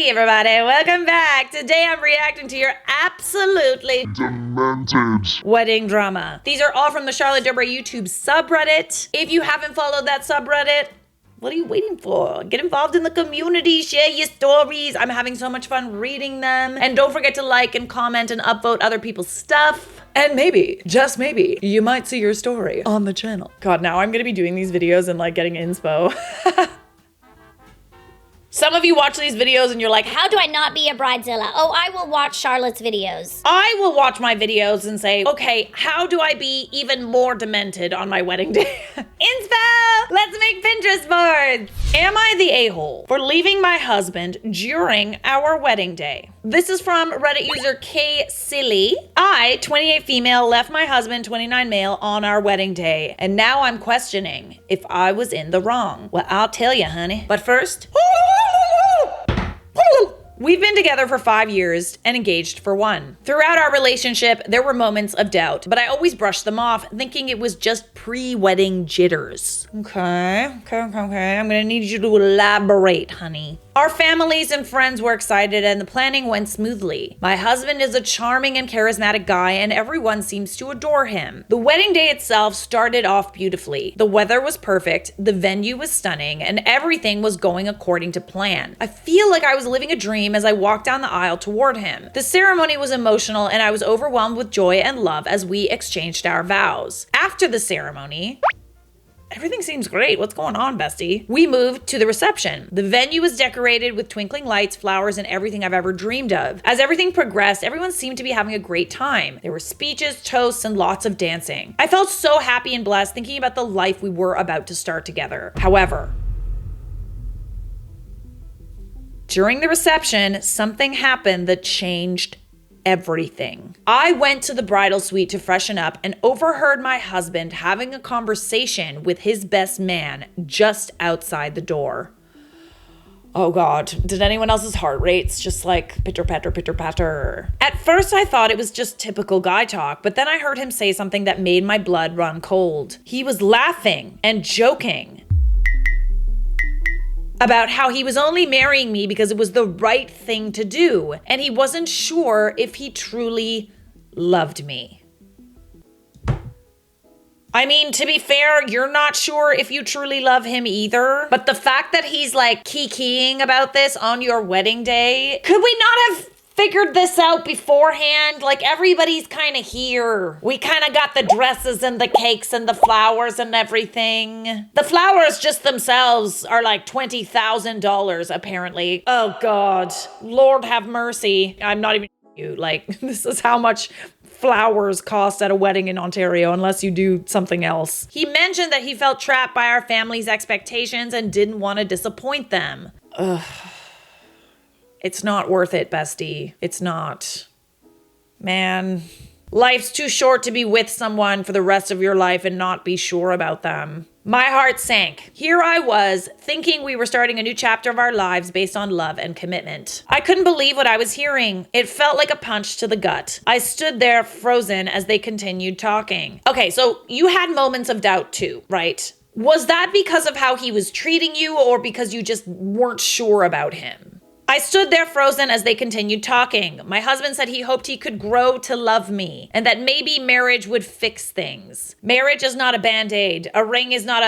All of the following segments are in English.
Hey everybody, welcome back. Today I'm reacting to your absolutely demented wedding drama. These are all from the Charlotte Dobre YouTube subreddit. If you haven't followed that subreddit, what are you waiting for? Get involved in the community, share your stories. I'm having so much fun reading them. And don't forget to like and comment and upvote other people's stuff. And maybe, just maybe, you might see your story on the channel. God, now I'm gonna be doing these videos and like getting inspo. Some of you watch these videos and you're like, How do I not be a bridezilla? Oh, I will watch Charlotte's videos. I will watch my videos and say, okay, how do I be even more demented on my wedding day? Inspo! Let's make Pinterest boards! Am I the a-hole for leaving my husband during our wedding day? This is from Reddit user K Silly. I, 28 female, left my husband, 29 male, on our wedding day, and now I'm questioning if I was in the wrong. Well, I'll tell you, honey. But first, we've been together for 5 years and engaged for 1. Throughout our relationship, there were moments of doubt, but I always brushed them off, thinking it was just pre-wedding jitters. Okay. I'm gonna need you to elaborate, honey. Our families and friends were excited and the planning went smoothly. My husband is a charming and charismatic guy and everyone seems to adore him. The wedding day itself started off beautifully. The weather was perfect, the venue was stunning, and everything was going according to plan. I feel like I was living a dream as I walked down the aisle toward him. The ceremony was emotional and I was overwhelmed with joy and love as we exchanged our vows. After the ceremony, everything seems great. What's going on, bestie? We moved to the reception. The venue was decorated with twinkling lights, flowers, and everything I've ever dreamed of. As everything progressed, everyone seemed to be having a great time. There were speeches, toasts, and lots of dancing. I felt so happy and blessed thinking about the life we were about to start together. However, during the reception, something happened that changed everything. I went to the bridal suite to freshen up and overheard my husband having a conversation with his best man just outside the door. Oh God, did anyone else's heart rates just like pitter patter, pitter patter? At first I thought it was just typical guy talk, but then I heard him say something that made my blood run cold. He was laughing and joking about how he was only marrying me because it was the right thing to do, and he wasn't sure if he truly loved me. I mean, to be fair, you're not sure if you truly love him either, but the fact that he's like kikiing about this on your wedding day, could we not have figured this out beforehand? Like, everybody's kind of here. We kind of got the dresses and the cakes and the flowers and everything. The flowers just themselves are like $20,000 apparently. Oh God, Lord have mercy. I'm not even you. Like, this is how much flowers cost at a wedding in Ontario unless you do something else. He mentioned that he felt trapped by our family's expectations and didn't want to disappoint them. Ugh. It's not worth it, bestie. It's not. Man, life's too short to be with someone for the rest of your life and not be sure about them. My heart sank. Here I was, thinking we were starting a new chapter of our lives based on love and commitment. I couldn't believe what I was hearing. It felt like a punch to the gut. I stood there frozen as they continued talking. Okay, so you had moments of doubt too, right? Was that because of how he was treating you or because you just weren't sure about him? I stood there frozen as they continued talking. My husband said he hoped he could grow to love me and that maybe marriage would fix things. Marriage is not a band-aid. A ring is not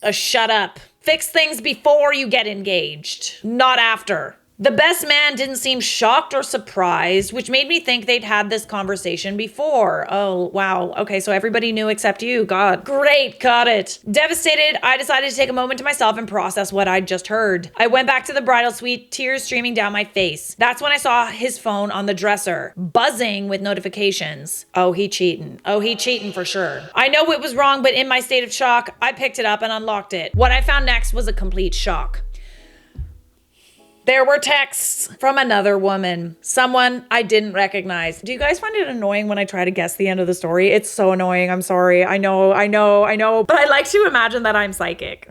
a shut up. Fix things before you get engaged, not after. The best man didn't seem shocked or surprised, which made me think they'd had this conversation before. Oh, wow. Okay, so everybody knew except you. God. Great, got it. Devastated, I decided to take a moment to myself and process what I'd just heard. I went back to the bridal suite, tears streaming down my face. That's when I saw his phone on the dresser, buzzing with notifications. Oh, he cheating. Oh, he cheating for sure. I know it was wrong, but in my state of shock, I picked it up and unlocked it. What I found next was a complete shock. There were texts from another woman, someone I didn't recognize. Do you guys find it annoying when I try to guess the end of the story? It's so annoying. I'm sorry. I know. But I like to imagine that I'm psychic.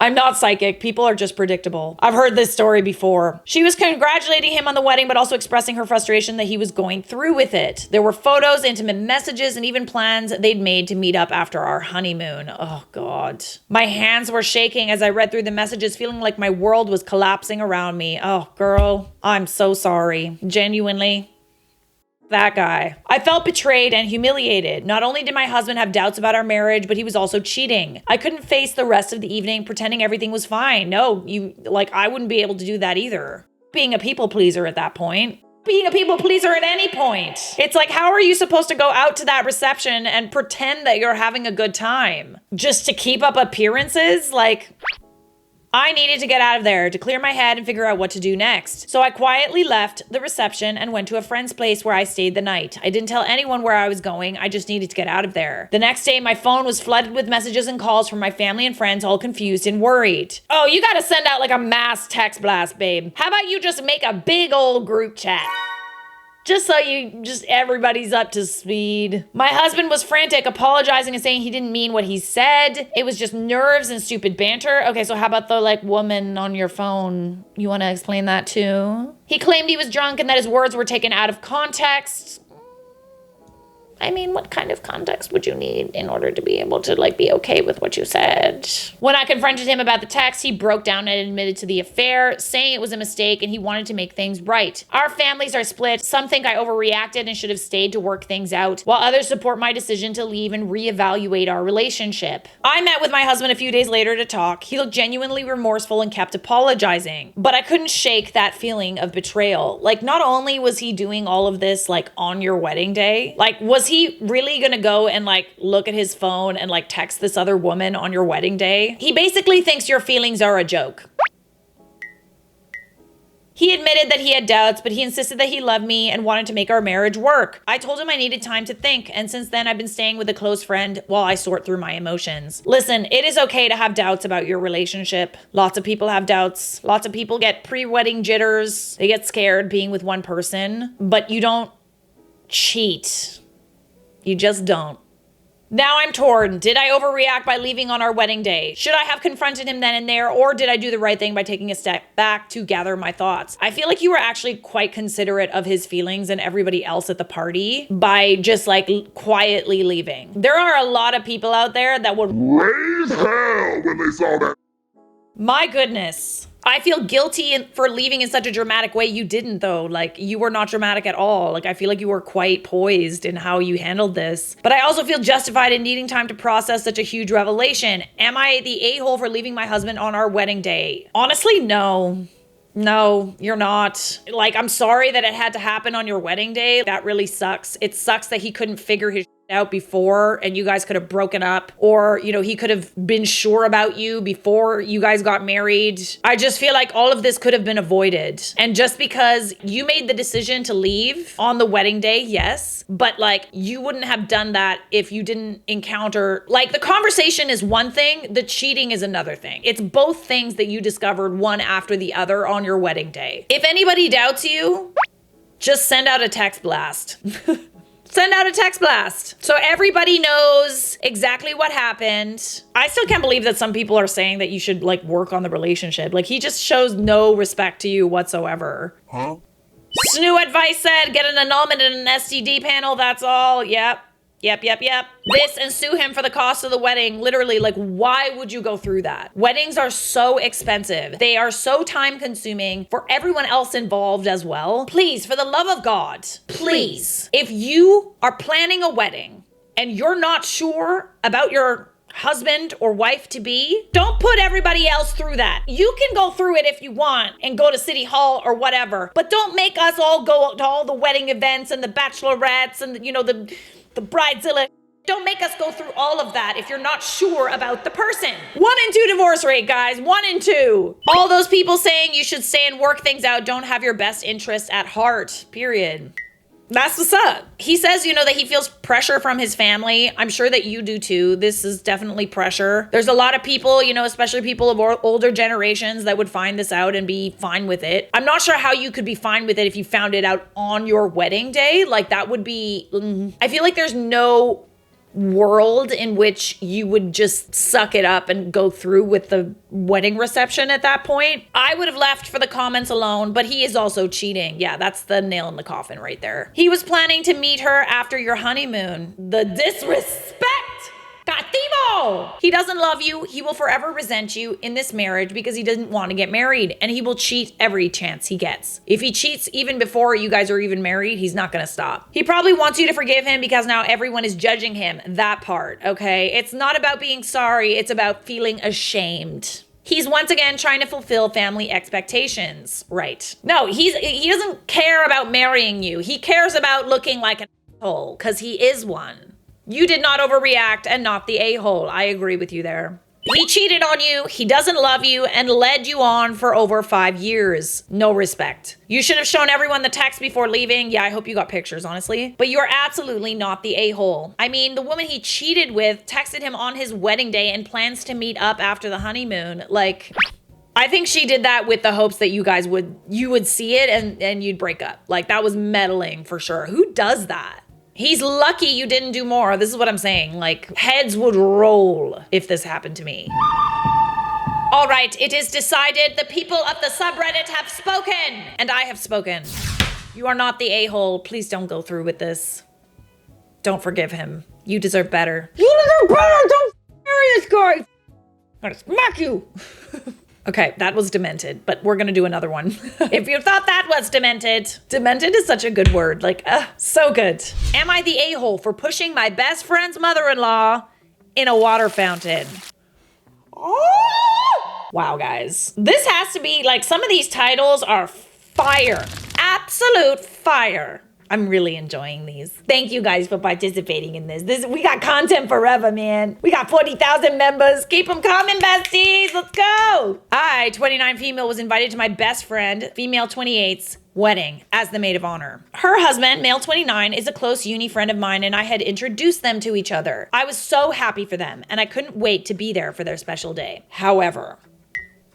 I'm not psychic. People are just predictable. I've heard this story before. She was congratulating him on the wedding, but also expressing her frustration that he was going through with it. There were photos, intimate messages, and even plans they'd made to meet up after our honeymoon. Oh, God. My hands were shaking as I read through the messages, feeling like my world was collapsing around me. Oh, girl, I'm so sorry. Genuinely. That guy. I felt betrayed and humiliated. Not only did my husband have doubts about our marriage, but he was also cheating. I couldn't face the rest of the evening pretending everything was fine. No, I wouldn't be able to do that either. Being a people pleaser at that point. Being a people pleaser at any point. It's like, how are you supposed to go out to that reception and pretend that you're having a good time? Just to keep up appearances? Like, I needed to get out of there to clear my head and figure out what to do next. So I quietly left the reception and went to a friend's place where I stayed the night. I didn't tell anyone where I was going. I just needed to get out of there. The next day, my phone was flooded with messages and calls from my family and friends, all confused and worried. Oh, you gotta send out like a mass text blast, babe. How about you just make a big old group chat? Just so everybody's up to speed. My husband was frantic, apologizing and saying he didn't mean what he said. It was just nerves and stupid banter. Okay, so how about the woman on your phone? You want to explain that too? He claimed he was drunk and that his words were taken out of context. I mean, what kind of context would you need in order to be able to be okay with what you said? When I confronted him about the text, he broke down and admitted to the affair, saying it was a mistake and he wanted to make things right. Our families are split. Some think I overreacted and should have stayed to work things out, while others support my decision to leave and reevaluate our relationship. I met with my husband a few days later to talk. He looked genuinely remorseful and kept apologizing, but I couldn't shake that feeling of betrayal. Not only was he doing all of this on your wedding day, was he really gonna go and look at his phone and text this other woman on your wedding day? He basically thinks your feelings are a joke. He admitted that he had doubts, but he insisted that he loved me and wanted to make our marriage work. I told him I needed time to think, and since then I've been staying with a close friend while I sort through my emotions. Listen, it is okay to have doubts about your relationship. Lots of people have doubts. Lots of people get pre-wedding jitters. They get scared being with one person, but you don't cheat. You just don't. Now I'm torn. Did I overreact by leaving on our wedding day? Should I have confronted him then and there, or did I do the right thing by taking a step back to gather my thoughts? I feel like you were actually quite considerate of his feelings and everybody else at the party by just quietly leaving. There are a lot of people out there that would raise hell when they saw that. My goodness. I feel guilty for leaving in such a dramatic way. You didn't though. You were not dramatic at all. I feel like you were quite poised in how you handled this. But I also feel justified in needing time to process such a huge revelation. Am I the a-hole for leaving my husband on our wedding day? Honestly, no. No, you're not. I'm sorry that it had to happen on your wedding day. That really sucks. It sucks that he couldn't figure his out before and you guys could have broken up, or he could have been sure about you before you guys got married. I just feel like all of this could have been avoided. And just because you made the decision to leave on the wedding day, yes, but you wouldn't have done that if you didn't encounter the conversation is one thing, the cheating is another thing. It's both things that you discovered one after the other on your wedding day. If anybody doubts you, just send out a text blast. Send out a text blast so everybody knows exactly what happened. I still can't believe that some people are saying that you should work on the relationship. He just shows no respect to you whatsoever. Huh? Snoo advice said get an annulment and an STD panel. That's all. Yep. This and sue him for the cost of the wedding. Literally, why would you go through that? Weddings are so expensive. They are so time consuming for everyone else involved as well. Please, for the love of God, please, if you are planning a wedding and you're not sure about your husband or wife to be, don't put everybody else through that. You can go through it if you want and go to City Hall or whatever, but don't make us all go to all the wedding events and the bachelorettes and the bridezilla. Don't make us go through all of that if you're not sure about the person. 1 in 2 divorce rate, guys. 1 in 2. All those people saying you should stay and work things out don't have your best interests at heart, period. That's what's up. He says, that he feels pressure from his family. I'm sure that you do too. This is definitely pressure. There's a lot of people, especially people of older generations that would find this out and be fine with it. I'm not sure how you could be fine with it if you found it out on your wedding day. That would be, I feel like there's no world in which you would just suck it up and go through with the wedding reception at that point. I would have left for the comments alone, but he is also cheating. Yeah, that's the nail in the coffin right there. He was planning to meet her after your honeymoon. The disrespect! Catimo! He doesn't love you. He will forever resent you in this marriage because he doesn't want to get married, and he will cheat every chance he gets. If he cheats even before you guys are even married, he's not going to stop. He probably wants you to forgive him because now everyone is judging him. That part, okay? It's not about being sorry. It's about feeling ashamed. He's once again trying to fulfill family expectations. Right. No, he doesn't care about marrying you. He cares about looking like an asshole because he is one. You did not overreact and not the a-hole. I agree with you there. He cheated on you, he doesn't love you, and led you on for over 5 years. No respect. You should have shown everyone the text before leaving. Yeah, I hope you got pictures, honestly. But you're absolutely not the a-hole. I mean, the woman he cheated with texted him on his wedding day and plans to meet up after the honeymoon. Like, I think she did that with the hopes that you guys would see it and you'd break up. Like, that was meddling for sure. Who does that? He's lucky you didn't do more. This is what I'm saying. Like, heads would roll if this happened to me. All right, it is decided. The people of the subreddit have spoken, and I have spoken. You are not the a-hole. Please don't go through with this. Don't forgive him. You deserve better. You deserve better! Don't marry this guy! I'm gonna smack you! Okay, that was demented, but we're gonna do another one. If you thought that was demented. Demented is such a good word, like, so good. Am I the a-hole for pushing my best friend's mother-in-law in a water fountain? Oh! Wow, guys. This has to be, like, some of these titles are fire. Absolute fire. I'm really enjoying these. Thank you guys for participating in this. We got content forever, man. We got 40,000 members. Keep them coming, besties. Let's go. I, 29 female, was invited to my best friend, female 28's wedding as the maid of honor. Her husband, male 29, is a close uni friend of mine, and I had introduced them to each other. I was so happy for them, and I couldn't wait to be there for their special day. However,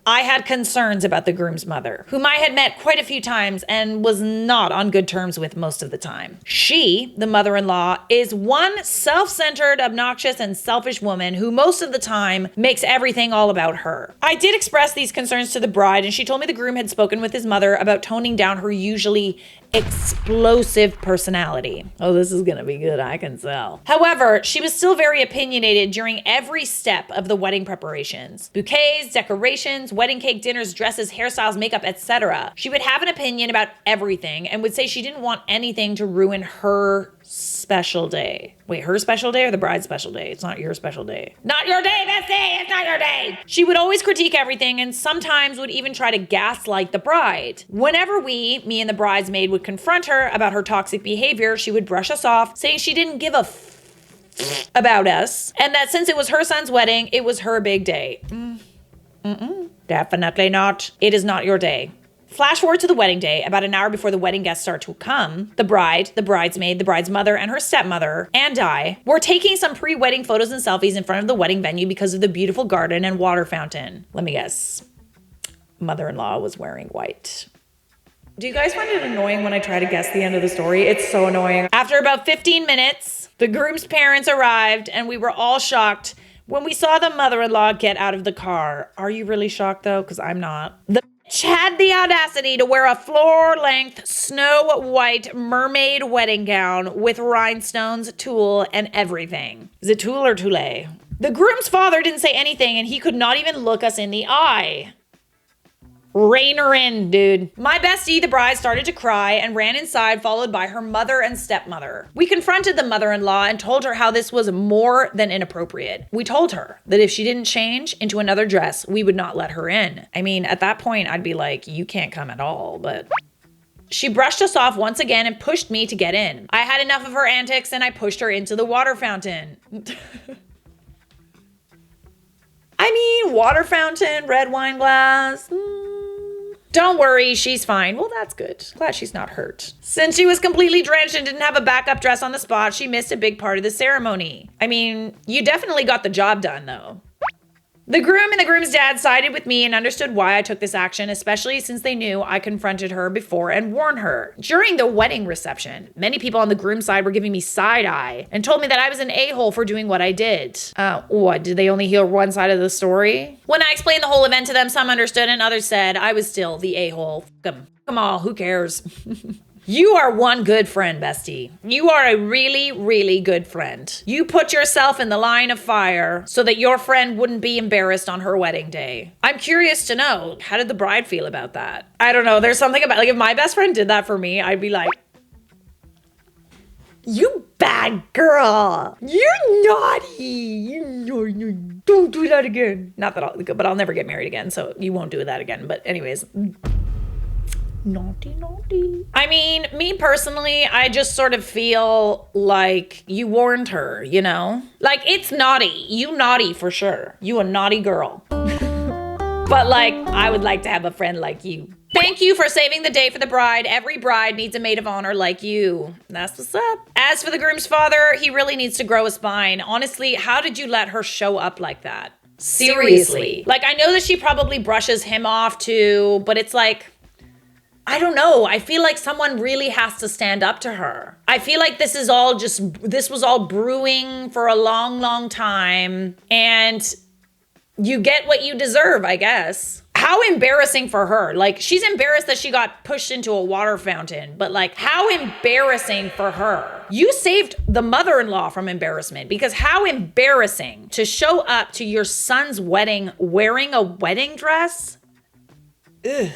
I had concerns about the groom's mother, whom I had met quite a few times and was not on good terms with most of the time. She, the mother-in-law, is one self-centered, obnoxious, and selfish woman who most of the time makes everything all about her. I did express these concerns to the bride, and she told me the groom had spoken with his mother about toning down her usually explosive personality. Oh, this is gonna be good, I can tell. However, she was still very opinionated during every step of the wedding preparations. Bouquets, decorations, wedding cake, dinners, dresses, hairstyles, makeup, etc. She would have an opinion about everything and would say she didn't want anything to ruin her special day. Wait, her special day or the bride's special day? It's not your special day. Not your day, bestie! It's not your day! She would always critique everything and sometimes would even try to gaslight the bride. Whenever me and the bridesmaid would confront her about her toxic behavior, she would brush us off, saying she didn't give a about us, and that since it was her son's wedding, it was her big day. Definitely not. It is not your day. Flash forward to the wedding day, about an hour before the wedding guests start to come. The bride, the bridesmaid, the bride's mother, and her stepmother, and I, were taking some pre-wedding photos and selfies in front of the wedding venue because of the beautiful garden and water fountain. Let me guess. Mother-in-law was wearing white. Do you guys find it annoying when I try to guess the end of the story? It's so annoying. After about 15 minutes, the groom's parents arrived, and we were all shocked when we saw the mother-in-law get out of the car. Are you really shocked, though? Because I'm not. The had the audacity to wear a floor-length, snow-white mermaid wedding gown with rhinestones, tulle, and everything. Is it tulle or tulle? The groom's father didn't say anything, and he could not even look us in the eye. Rein her in, dude. My bestie, the bride, started to cry and ran inside, followed by her mother and stepmother. We confronted the mother-in-law and told her how this was more than inappropriate. We told her that if she didn't change into another dress, we would not let her in. I mean, at that point, I'd be like, you can't come at all, but... She brushed us off once again and pushed me to get in. I had enough of her antics and I pushed her into the water fountain. I mean, water fountain, red wine glass... Don't worry, she's fine. Well, that's good. Glad she's not hurt. Since she was completely drenched and didn't have a backup dress on the spot, she missed a big part of the ceremony. I mean, you definitely got the job done, though. The groom and the groom's dad sided with me and understood why I took this action, especially since they knew I confronted her before and warned her. During the wedding reception, many people on the groom's side were giving me side eye and told me that I was an a-hole for doing what I did. What, did they only hear one side of the story? When I explained the whole event to them, some understood and others said I was still the a-hole. Come on, who cares? You are one good friend, bestie. You are a really, really good friend. You put yourself in the line of fire so that your friend wouldn't be embarrassed on her wedding day. I'm curious to know, how did the bride feel about that? I don't know. There's something about, like, if my best friend did that for me, I'd be like, you bad girl. You're naughty. Don't do that again. Not that but I'll never get married again, so you won't do that again. But anyways, naughty. I mean, me personally, I just sort of feel like you warned her, you know? Like, it's naughty. You naughty for sure. You a naughty girl. But like, I would like to have a friend like you. Thank you for saving the day for the bride. Every bride needs a maid of honor like you. That's what's up. As for the groom's father, he really needs to grow a spine. Honestly, how did you let her show up like that? Seriously. Like, I know that she probably brushes him off too, but it's like, I don't know. I feel like someone really has to stand up to her. I feel like this was all brewing for a long, long time, and you get what you deserve, I guess. How embarrassing for her. Like, she's embarrassed that she got pushed into a water fountain, but like, how embarrassing for her. You saved the mother-in-law from embarrassment, because how embarrassing to show up to your son's wedding wearing a wedding dress. Ugh.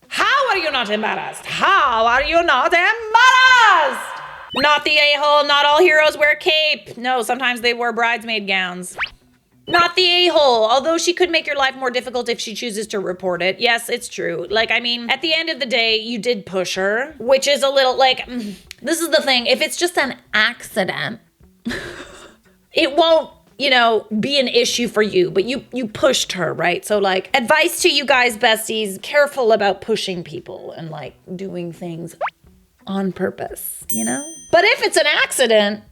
How are you not embarrassed? How are you not embarrassed? Not the a-hole. Not all heroes wear cape. No, sometimes they wear bridesmaid gowns. Not the a-hole, although she could make your life more difficult if she chooses to report it. Yes, it's true. Like, I mean, at the end of the day, you did push her, which is a little like, this is the thing. If it's just an accident, it won't, you know, be an issue for you, but you pushed her, right? So like, advice to you guys, besties, careful about pushing people and like doing things on purpose, you know? But if it's an accident,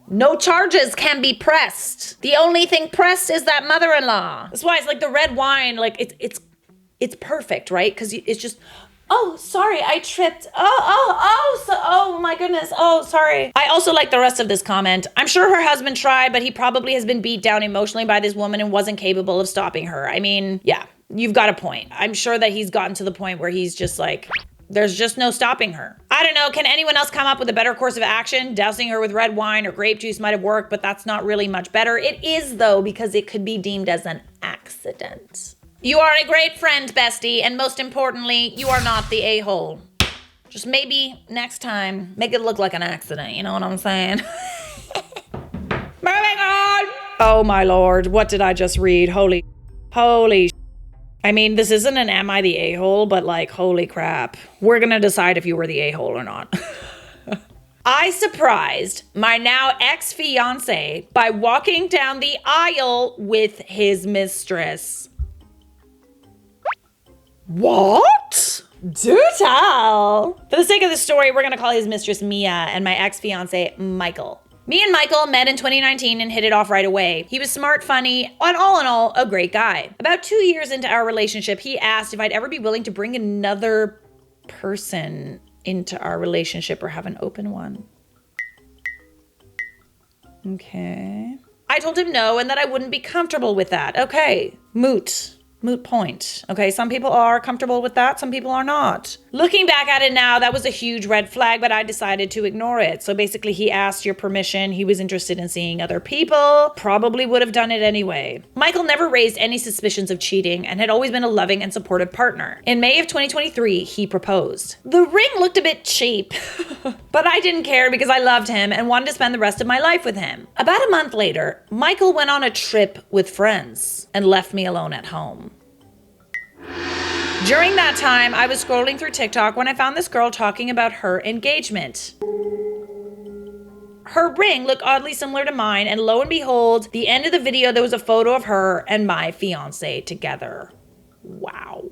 no charges can be pressed. The only thing pressed is that mother-in-law. That's why it's like the red wine, like it's perfect, right? Because it's just, oh, sorry, I tripped. Oh my goodness. Oh, sorry. I also like the rest of this comment. I'm sure her husband tried, but he probably has been beat down emotionally by this woman and wasn't capable of stopping her. I mean, yeah, you've got a point. I'm sure that he's gotten to the point where he's just like, there's just no stopping her. I don't know. Can anyone else come up with a better course of action? Dousing her with red wine or grape juice might have worked, but that's not really much better. It is, though, because it could be deemed as an accident. You are a great friend, bestie, and most importantly, you are not the a-hole. Just maybe next time, make it look like an accident, you know what I'm saying? Moving on! Oh my lord, what did I just read? Holy I mean, this isn't an am I the a-hole, but like, holy crap. We're gonna decide if you were the a-hole or not. I surprised my now ex-fiance by walking down the aisle with his mistress. What? Do tell. For the sake of the story, we're gonna call his mistress Mia and my ex-fiance Michael. Me and Michael met in 2019 and hit it off right away. He was smart, funny, and all in all, a great guy. About 2 years into our relationship, he asked if I'd ever be willing to bring another person into our relationship or have an open one. Okay. I told him no and that I wouldn't be comfortable with that. Okay, moot point. Okay, some people are comfortable with that, some people are not. Looking back at it now, that was a huge red flag, but I decided to ignore it. So basically, he asked your permission. He was interested in seeing other people, probably would have done it anyway. Michael never raised any suspicions of cheating and had always been a loving and supportive partner. In May of 2023, he proposed. The ring looked a bit cheap, but I didn't care because I loved him and wanted to spend the rest of my life with him. About a month later, Michael went on a trip with friends and left me alone at home. During that time, I was scrolling through TikTok when I found this girl talking about her engagement. Her ring looked oddly similar to mine, and lo and behold, the end of the video, there was a photo of her and my fiance together. Wow.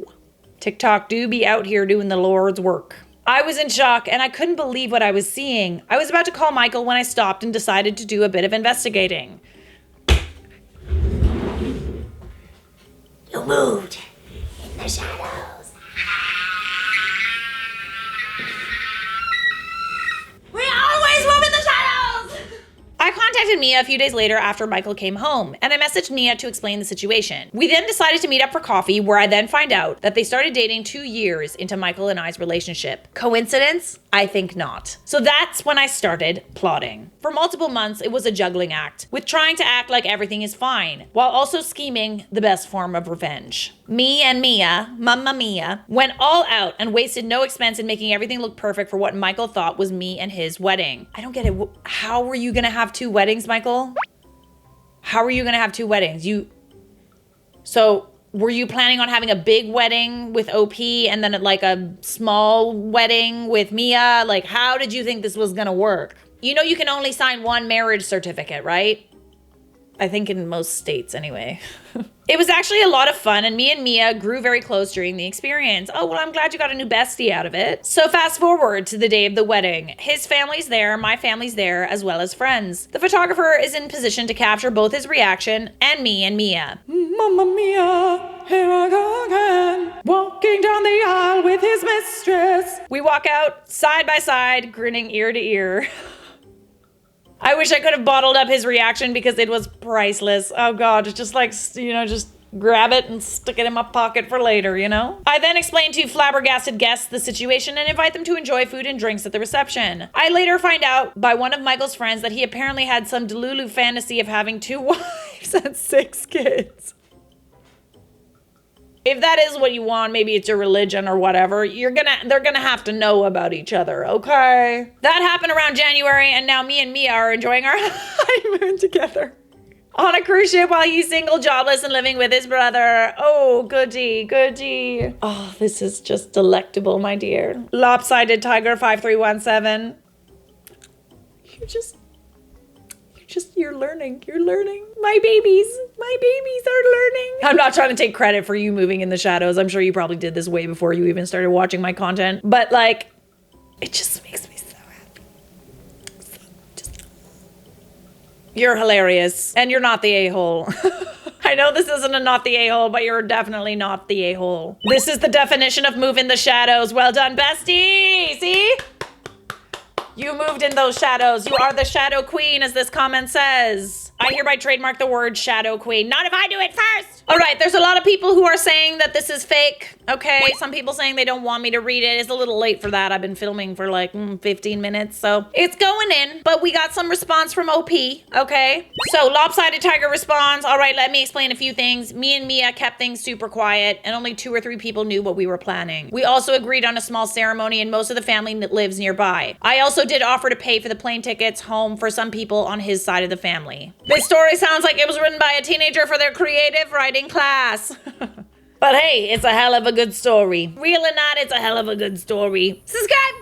TikTok do be out here doing the Lord's work. I was in shock and I couldn't believe what I was seeing. I was about to call Michael when I stopped and decided to do a bit of investigating. You moved in the shadows. We always move in the shadows! I contacted Mia a few days later after Michael came home, and I messaged Mia to explain the situation. We then decided to meet up for coffee, where I then find out that they started dating 2 years into Michael and I's relationship. Coincidence? I think not. So that's when I started plotting. For multiple months, it was a juggling act, with trying to act like everything is fine, while also scheming the best form of revenge. Me and Mia, Mamma Mia, went all out and wasted no expense in making everything look perfect for what Michael thought was me and his wedding. I don't get it. How were you gonna have 2 weddings, Michael? How are you gonna have 2 weddings? So were you planning on having a big wedding with OP and then like a small wedding with Mia? Like, how did you think this was gonna work? You know you can only sign 1 marriage certificate, right? I think in most states anyway. It was actually a lot of fun, and me and Mia grew very close during the experience. Oh, well, I'm glad you got a new bestie out of it. So fast forward to the day of the wedding. His family's there, my family's there, as well as friends. The photographer is in position to capture both his reaction and me and Mia. Mamma Mia, here I go again, walking down the aisle with his mistress. We walk out side by side, grinning ear to ear. I wish I could have bottled up his reaction because it was priceless. Oh God, it's just like, you know, just grab it and stick it in my pocket for later, you know? I then explained to flabbergasted guests the situation and invite them to enjoy food and drinks at the reception. I later find out by one of Michael's friends that he apparently had some delulu fantasy of having 2 wives and 6 kids. If that is what you want, maybe it's your religion or whatever, they're gonna have to know about each other, okay? That happened around January, and now me and Mia are enjoying our honeymoon together. On a cruise ship while he's single, jobless, and living with his brother. Oh, goody, goody. Oh, this is just delectable, my dear. Lopsided Tiger 5317. You're learning. My babies are learning. I'm not trying to take credit for you moving in the shadows. I'm sure you probably did this way before you even started watching my content. But like, it just makes me so happy. You're hilarious. And you're not the a-hole. I know this isn't a not the a-hole, but you're definitely not the a-hole. This is the definition of move in the shadows. Well done, bestie. See? You moved in those shadows. You are the shadow queen, as this comment says. I hereby trademark the word shadow queen. Not if I do it first. All right, there's a lot of people who are saying that this is fake. Okay, some people saying they don't want me to read it. It's a little late for that. I've been filming for like 15 minutes, so it's going in. But we got some response from OP, okay? So Lopsided Tiger responds, all right, let me explain a few things. Me and Mia kept things super quiet, and only 2 or 3 people knew what we were planning. We also agreed on a small ceremony, and most of the family lives nearby. I also did offer to pay for the plane tickets home for some people on his side of the family. This story sounds like it was written by a teenager for their creative writing class. But hey, it's a hell of a good story. Real or not, it's a hell of a good story. Subscribe!